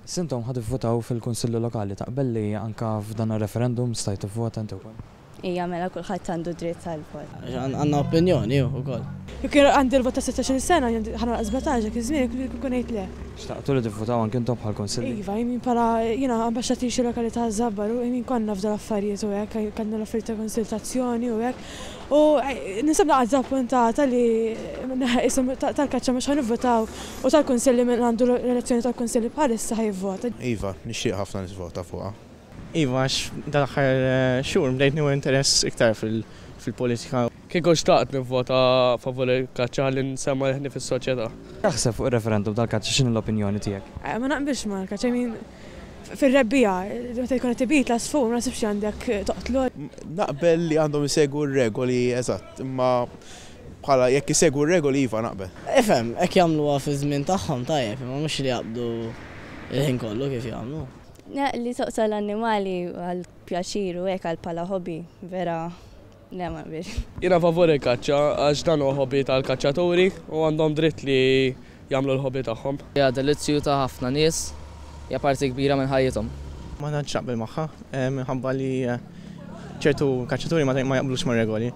Sintom ħad ivvotaw fil-Kunsillu Lokali taqbel li anka f'dan ir-referendum stajt tivvota inti wkoll? Ija mela kulħadd għandu dritt tal-vot. Għandna opinjoni wkoll. Jekk għandi l-vot ta' 16 sena, ħana 17 iż-żmien kun ngħid le. Xtaqtu li tivvotaw anke intom bħall-Kunsilli? Iva, jmin bħala jiena ambaxxatir xi lokalità żabbar u jmin konna f'dan affarijiet u hekk, kellna l-affarijiet ta' konsultazzjoni u hekk. U nisab naqgħod appuntata li isem tal-kaċċa mhux ħanivvotaw u tal-Kunsilli minn għandu l-elezzjoni tal-Kunsilli bħalissa ħajvvota. Iva, nixtieq ħafna nivvota fuqha. Iva, għax dal-aħħar xhur bdejt nieħu interess iktar fil-politika. Kieku xtaqt nivvota favur il-kaċċa li nsemma leħni fis-soċjetà. Taħseb fuq ir-referendum tal-kaċċa x'inhi l-opinjoni tiegħek? Ma naqbilx ma l-kaċċa jmin fil-rebbija, meta jkun qed tibit lasfu, ma nasibx għandek toqtlu. Naqbel li għandhom isegwu r-regoli eżatt, imma bħala jekk isegwu r-regoli iva naqbel. Ifhem, hekk jagħmluha fi żmien tagħhom tajjeb, imma mhux li jaqbdu il-ħin kollu kif jagħmlu. Li toqsa l-annimali għal-pjaċir u hekk għal-pala hobby, vera le ma biex. Jiena favur il-kaċċa għax dan huwa hobby tal-kaċċaturi u għandhom dritt li jagħmlu l-hobby tagħhom. Ja delizzju ta' ħafna nies, hija parti kbira minn ħajjithom. Ma naqbel magħha minħabba li ċertu kaċċaturi ma jaqblux mar-regoli.